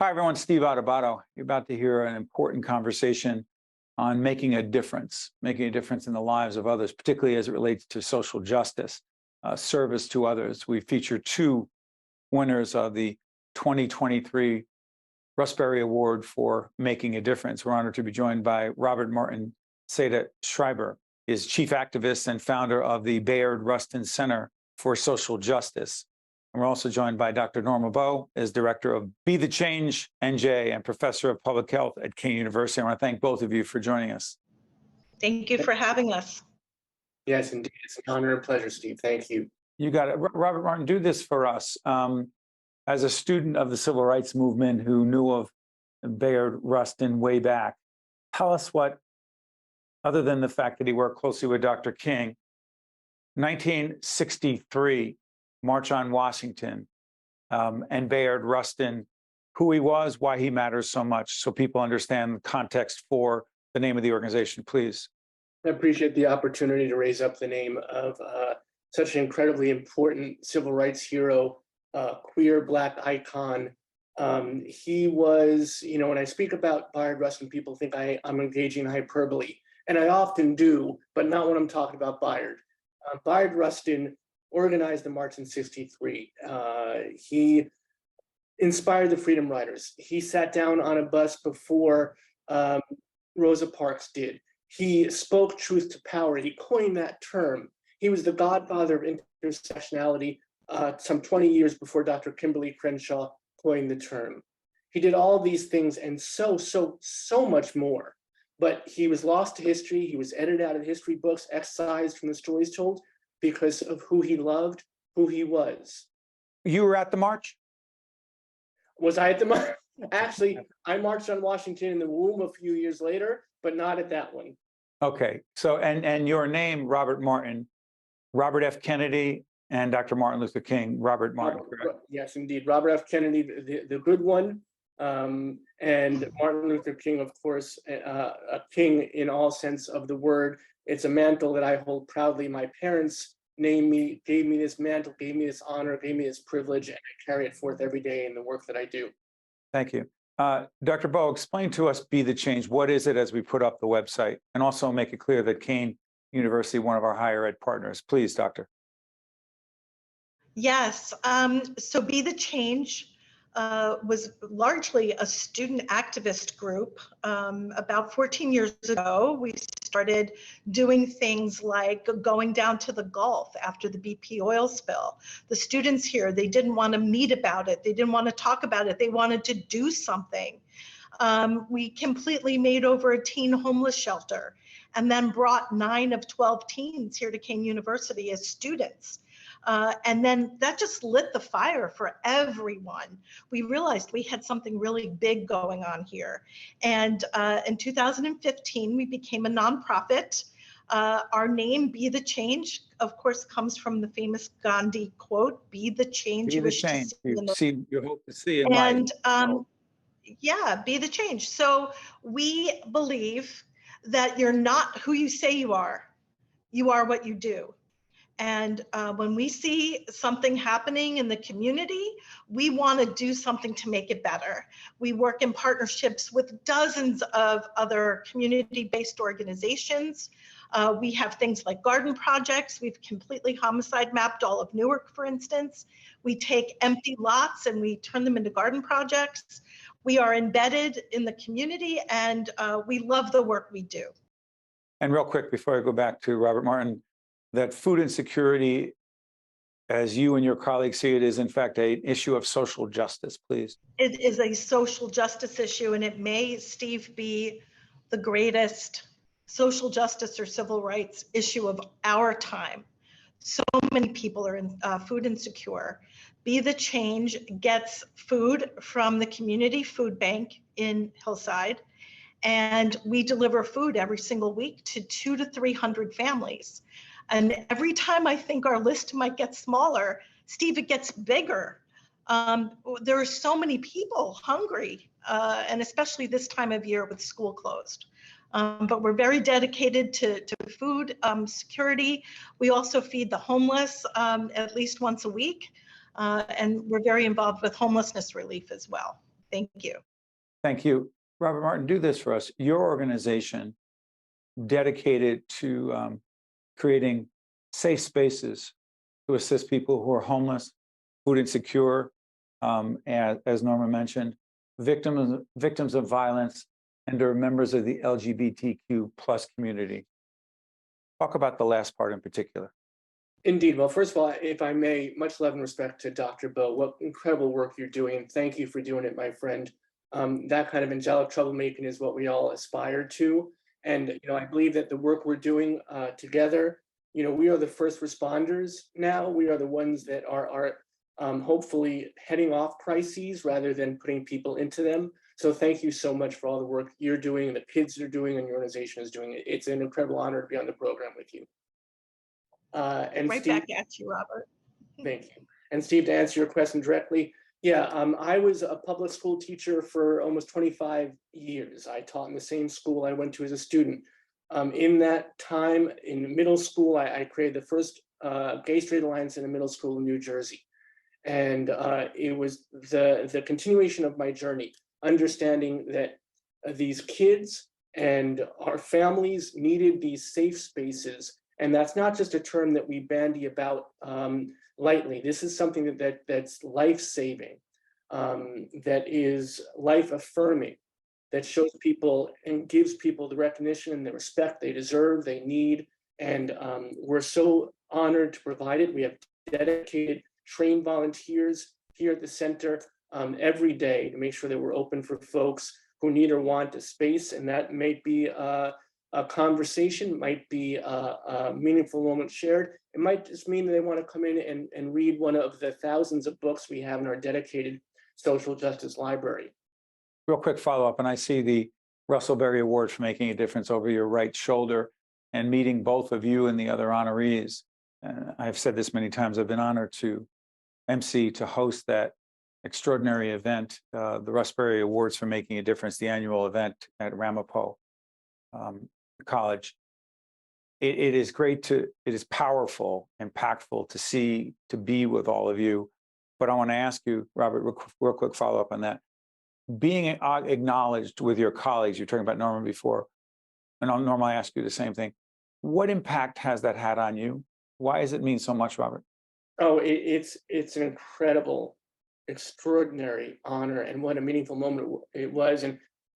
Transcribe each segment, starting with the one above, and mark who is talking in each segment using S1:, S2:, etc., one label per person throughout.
S1: Hi, everyone. Steve Adubato. You're about to hear an important conversation on making a difference in the lives of others, particularly as it relates to social justice, service to others. We feature two winners of the 2023 Russ Berrie Award for making a difference. We're honored to be joined by Robert Martin Seda-Schreiber, is chief activist and founder of the Bayard Rustin Center for Social Justice. And we're also joined by Dr. Norma Bowe, as director of Be the Change NJ and professor of public health at Kean University. I want to thank both of you for joining us.
S2: Thank you for having us.
S3: Yes, indeed. It's an honor and pleasure, Steve. Thank you.
S1: You got it. Robert Martin, do this for us. As a student of the civil rights movement who knew of Bayard Rustin way back, tell us what, other than the fact that he worked closely with Dr. King, 1963, March on Washington, and Bayard Rustin, who he was, why he matters so much, so people understand the context for the name of the organization, please.
S3: I appreciate the opportunity to raise up the name of such an incredibly important civil rights hero, queer Black icon. He was, when I speak about Bayard Rustin, people think I'm engaging in hyperbole, and I often do, but not when I'm talking about Bayard. Bayard Rustin organized the march in '63. He inspired the Freedom Riders. He sat down on a bus before Rosa Parks did. He spoke truth to power. He coined that term. He was the godfather of intersectionality some 20 years before Dr. Kimberly Crenshaw coined the term. He did all these things and so much more. But he was lost to history. He was edited out of history books, excised from the stories told, because of who he loved, who he was.
S1: You were at the march?
S3: Was I at the march? Actually, I marched on Washington in the womb a few years later, but not at that one.
S1: Okay, so, and your name, Robert Martin, Robert F. Kennedy and Dr. Martin Luther King, Robert Martin, correct?
S3: Yes, indeed. Robert F. Kennedy, the good one, and Martin Luther King, of course, a king in all sense of the word. It's a mantle that I hold proudly. My parents gave me this mantle, gave me this honor, gave me this privilege, and I carry it forth every day in the work that I do.
S1: Thank you. Dr. Bowe, explain to us Be the Change. What is it as we put up the website? And also make it clear that Kean University, one of our higher ed partners. Please, Doctor.
S2: Yes, so Be the Change was largely a student activist group. About 14 years ago, we started doing things like going down to the Gulf after the BP oil spill. The students here, they didn't want to meet about it. They didn't want to talk about it. They wanted to do something. We completely made over a teen homeless shelter and then brought 9 of 12 teens here to Kean University as students. And then that just lit the fire for everyone. We realized we had something really big going on here. And in 2015, we became a nonprofit. Our name, Be the Change, of course, comes from the famous Gandhi quote, "Be the change you wish to see."
S1: You hope to see in
S2: life.
S1: And
S2: yeah, be the change. So we believe that you're not who you say you are what you do. And when we see something happening in the community, we want to do something to make it better. We work in partnerships with dozens of other community-based organizations. We have things like garden projects. We've completely homicide mapped all of Newark, for instance. We take empty lots and we turn them into garden projects. We are embedded in the community, and we love the work we do.
S1: And real quick, before I go back to Robert Martin, that food insecurity, as you and your colleagues see it, is in fact an issue of social justice, please.
S2: It is a social justice issue, and it may, Steve, be the greatest social justice or civil rights issue of our time. So many people are food insecure. Be the Change gets food from the community food bank in Hillside, and we deliver food every single week to 200 to 300 families. And every time I think our list might get smaller, Steve, it gets bigger. There are so many people hungry, and especially this time of year with school closed. But we're very dedicated to food security. We also feed the homeless at least once a week. And we're very involved with homelessness relief as well. Thank you.
S1: Thank you. Robert Martin, do this for us. Your organization dedicated to creating safe spaces to assist people who are homeless, food insecure, as Norma mentioned, victims of violence, and are members of the LGBTQ plus community. Talk about the last part in particular.
S3: Indeed. Well, first of all, if I may, much love and respect to Dr. Bowe. What incredible work you're doing. And thank you for doing it, my friend. That kind of angelic troublemaking is what we all aspire to. And, I believe that the work we're doing together, we are the first responders now. We are the ones that are hopefully heading off crises rather than putting people into them. So thank you so much for all the work you're doing and the kids are doing and your organization is doing. It's an incredible honor to be on the program with you. And
S2: Right
S3: Steve,
S2: back at you, Robert.
S3: thank you. And Steve, to answer your question directly, yeah, I was a public school teacher for almost 25 years. I taught in the same school I went to as a student. In that time, in middle school, I created the first Gay Straight Alliance in a middle school in New Jersey. And it was the continuation of my journey, understanding that these kids and our families needed these safe spaces. And that's not just a term that we bandy about lightly. This is something that's life-saving, that is life-affirming, that shows people and gives people the recognition and the respect they deserve, they need. And we're so honored to provide it. We have dedicated, trained volunteers here at the center every day to make sure that we're open for folks who need or want a space. And that may be a conversation, might be a meaningful moment shared. It might just mean that they want to come in and read one of the thousands of books we have in our dedicated social justice library.
S1: Real quick follow-up, and I see the Russell Berrie Award for Making a Difference over your right shoulder, and meeting both of you and the other honorees. I've said this many times, I've been honored to MC, to host that extraordinary event, the Russ Berrie Awards for Making a Difference, the annual event at Ramapo College. It is great it is powerful, impactful to be with all of you. But I want to ask you, Robert, real quick follow-up on that. Being acknowledged with your colleagues, you're talking about Norma before, and I'll normally ask you the same thing. What impact has that had on you? Why does it mean so much, Robert?
S3: Oh, it's an incredible, extraordinary honor, and what a meaningful moment it was.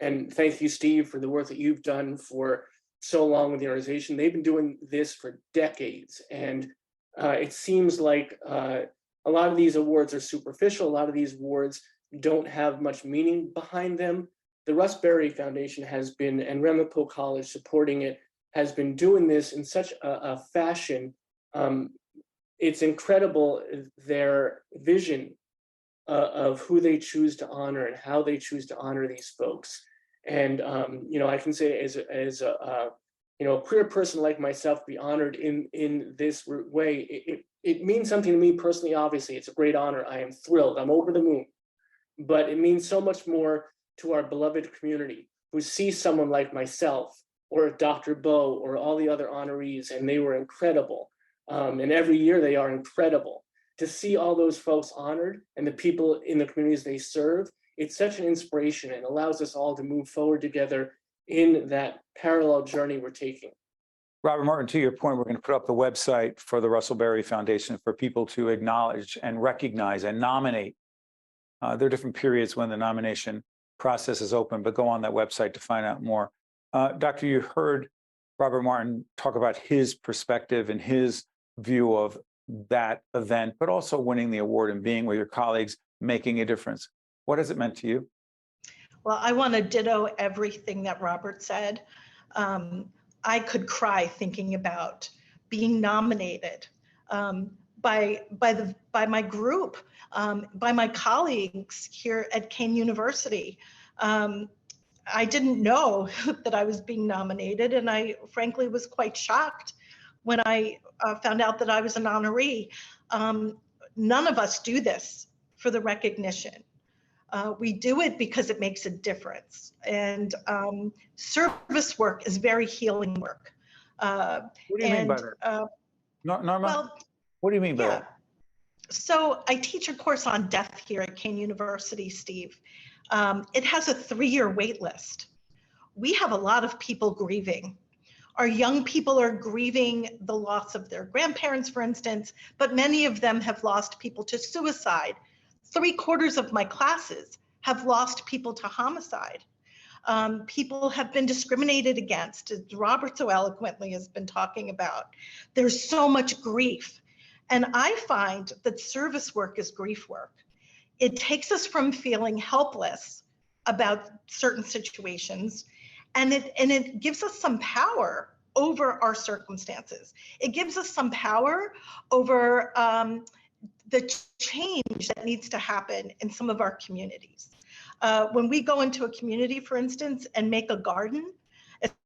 S3: And thank you, Steve, for the work that you've done for so long with the organization. They've been doing this for decades, and it seems like a lot of these awards are superficial. A lot of these awards don't have much meaning behind them. The Russ Berrie Foundation has been, and Ramapo College supporting it, has been doing this in such a fashion. It's incredible, their vision of who they choose to honor and how they choose to honor these folks. And I can say as a queer person like myself, be honored in this way. It means something to me personally. Obviously, it's a great honor. I am thrilled. I'm over the moon. But it means so much more to our beloved community who see someone like myself or Dr. Bowe or all the other honorees, and they were incredible. And every year they are incredible. To see all those folks honored and the people in the communities they serve, it's such an inspiration and allows us all to move forward together in that parallel journey we're taking.
S1: Robert Martin, to your point, we're going to put up the website for the Russell Berrie Foundation for people to acknowledge and recognize and nominate. There are different periods when the nomination process is open, but go on that website to find out more. Doctor, you heard Robert Martin talk about his perspective and his view of that event, but also winning the award and being with your colleagues, making a difference. What has it meant to you?
S2: Well, I want to ditto everything that Robert said. I could cry thinking about being nominated by my group, by my colleagues here at Kean University. I didn't know that I was being nominated, and I frankly was quite shocked when I found out that I was an honoree. None of us do this for the recognition. We do it because it makes a difference. And service work is very healing work.
S1: What do you mean by that? Norma,
S2: well,
S1: what do you mean by that?
S2: So I teach a course on death here at Kean University, Steve. It has a 3-year wait list. We have a lot of people grieving. Our young people are grieving the loss of their grandparents, for instance, but many of them have lost people to suicide. 3/4 of my classes have lost people to homicide. People have been discriminated against, as Robert so eloquently has been talking about. There's so much grief. And I find that service work is grief work. It takes us from feeling helpless about certain situations, and it gives us some power over our circumstances. It gives us some power over the change that needs to happen in some of our communities. When we go into a community, for instance, and make a garden,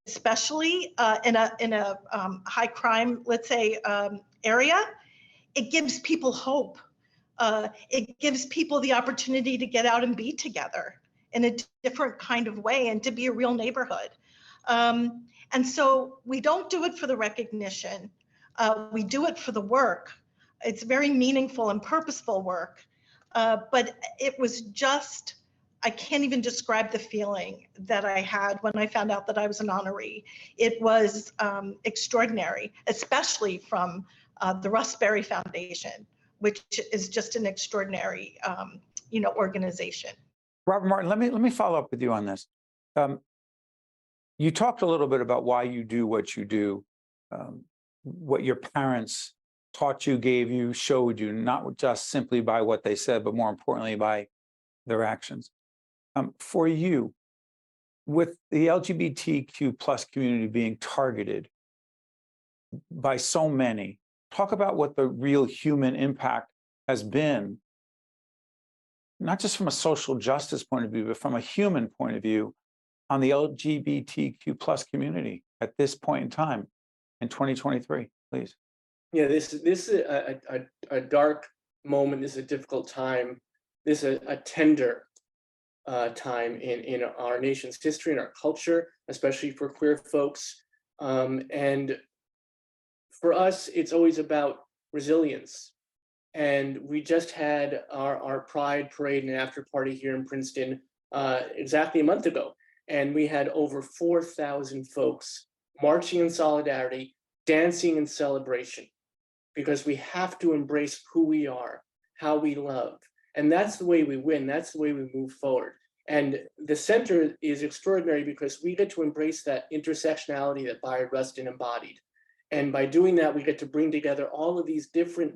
S2: especially in a high crime, let's say, area, it gives people hope. It gives people the opportunity to get out and be together in a different kind of way and to be a real neighborhood. And so we don't do it for the recognition. We do it for the work. It's very meaningful and purposeful work. But it was just, I can't even describe the feeling that I had when I found out that I was an honoree. It was extraordinary, especially from the Russ Berrie Foundation, which is just an extraordinary, organization.
S1: Robert Martin, let me follow up with you on this. You talked a little bit about why you do what you do, what your parents taught you, gave you, showed you, not just simply by what they said, but more importantly by their actions. For you, with the LGBTQ plus community being targeted by so many, talk about what the real human impact has been, not just from a social justice point of view, but from a human point of view on the LGBTQ plus community at this point in time in 2023, please.
S3: Yeah, this is a dark moment. This is a difficult time. This is a tender time in our nation's history and our culture, especially for queer folks. And for us, it's always about resilience. And we just had our Pride Parade and after party here in Princeton exactly a month ago. And we had over 4,000 folks marching in solidarity, dancing in celebration, because we have to embrace who we are, how we love. And that's the way we win. That's the way we move forward. And the center is extraordinary because we get to embrace that intersectionality that Bayard Rustin embodied. And by doing that, we get to bring together all of these different,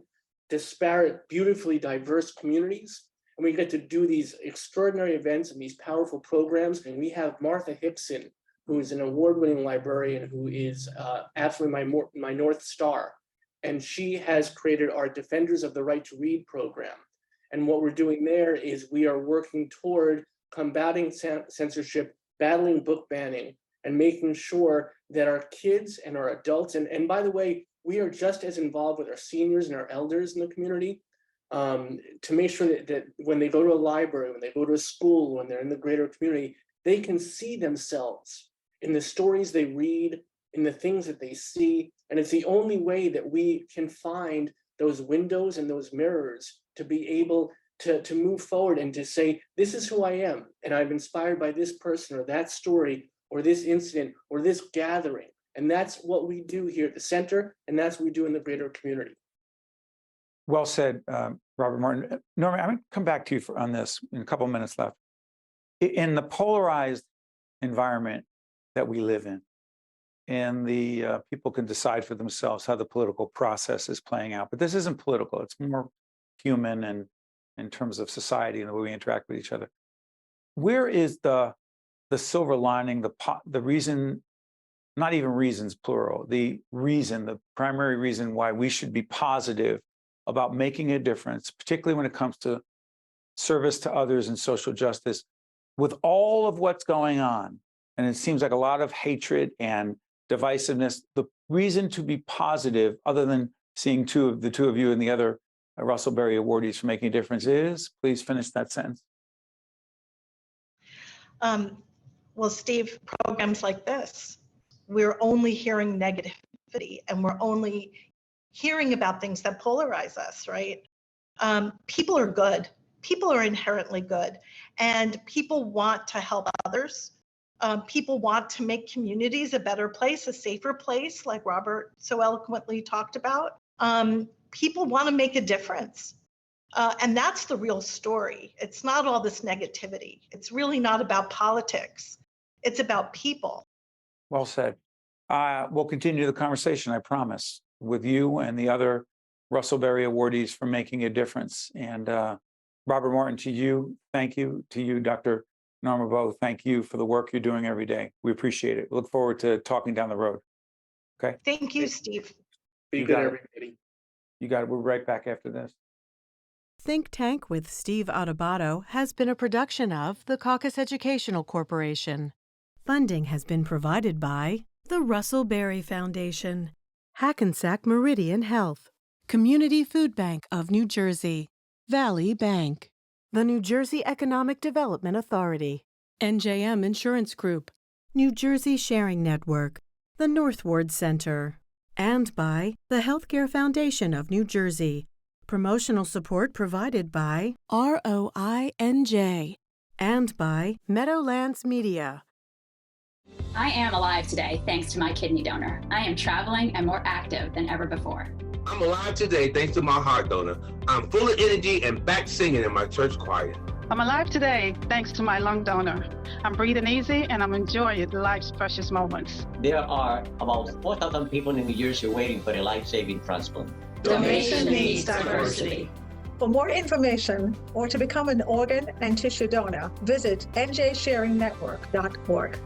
S3: disparate, beautifully diverse communities. And we get to do these extraordinary events and these powerful programs. And we have Martha Hickson, who is an award-winning librarian, who is absolutely my North Star. And she has created our Defenders of the Right to Read program. And what we're doing there is we are working toward combating censorship, battling book banning, and making sure that our kids and our adults, and by the way, we are just as involved with our seniors and our elders in the community to make sure that when they go to a library, when they go to a school, when they're in the greater community, they can see themselves in the stories they read, in the things that they see. And it's the only way that we can find those windows and those mirrors to be able to move forward and to say, this is who I am, and I'm inspired by this person or that story or this incident or this gathering. And that's what we do here at the center, and that's what we do in the greater community.
S1: Well said, Robert Martin. Norma, I'm going to come back to you on this in a couple of minutes left. In the polarized environment that we live in, and the people can decide for themselves how the political process is playing out. But this isn't political. It's more human and in terms of society and the way we interact with each other. Where is the silver lining, the reason, not even reasons plural, the primary reason why we should be positive about making a difference, particularly when it comes to service to others and social justice, with all of what's going on? And it seems like a lot of hatred and divisiveness. The reason to be positive, other than seeing the two of you and the other Russell Berrie awardees for making a difference, is, please finish that sentence.
S2: Well, Steve, programs like this, we're only hearing negativity, and we're only hearing about things that polarize us, right? People are good. people are inherently good, and people want to help others. People want to make communities a better place, a safer place, like Robert so eloquently talked about. People want to make a difference. And that's the real story. It's not all this negativity. It's really not about politics. It's about people.
S1: Well said. We'll continue the conversation, I promise, with you and the other Russell Berrie awardees for making a difference. And Robert Martin, to you, thank you. To you, Dr. Norma Bowe, thank you for the work you're doing every day. We appreciate it. Look forward to talking down the road. Okay.
S2: Thank you, Steve.
S3: Be good, everybody.
S1: You got it. We're right back after this.
S4: Think Tank with Steve Adubato has been a production of the Caucus Educational Corporation. Funding has been provided by the Russell Berrie Foundation, Hackensack Meridian Health, Community Food Bank of New Jersey, Valley Bank, the New Jersey Economic Development Authority, NJM Insurance Group, New Jersey Sharing Network, the North Ward Center, and by the Healthcare Foundation of New Jersey. Promotional support provided by ROINJ and by Meadowlands Media.
S5: I am alive today thanks to my kidney donor. I am traveling and more active than ever before.
S6: I'm alive today thanks to my heart donor. I'm full of energy and back singing in my church choir.
S7: I'm alive today thanks to my lung donor. I'm breathing easy and I'm enjoying life's precious moments.
S8: There are about 4,000 people in New Jersey waiting for a life-saving transplant.
S5: Donation needs diversity.
S9: For more information or to become an organ and tissue donor, visit njsharingnetwork.org.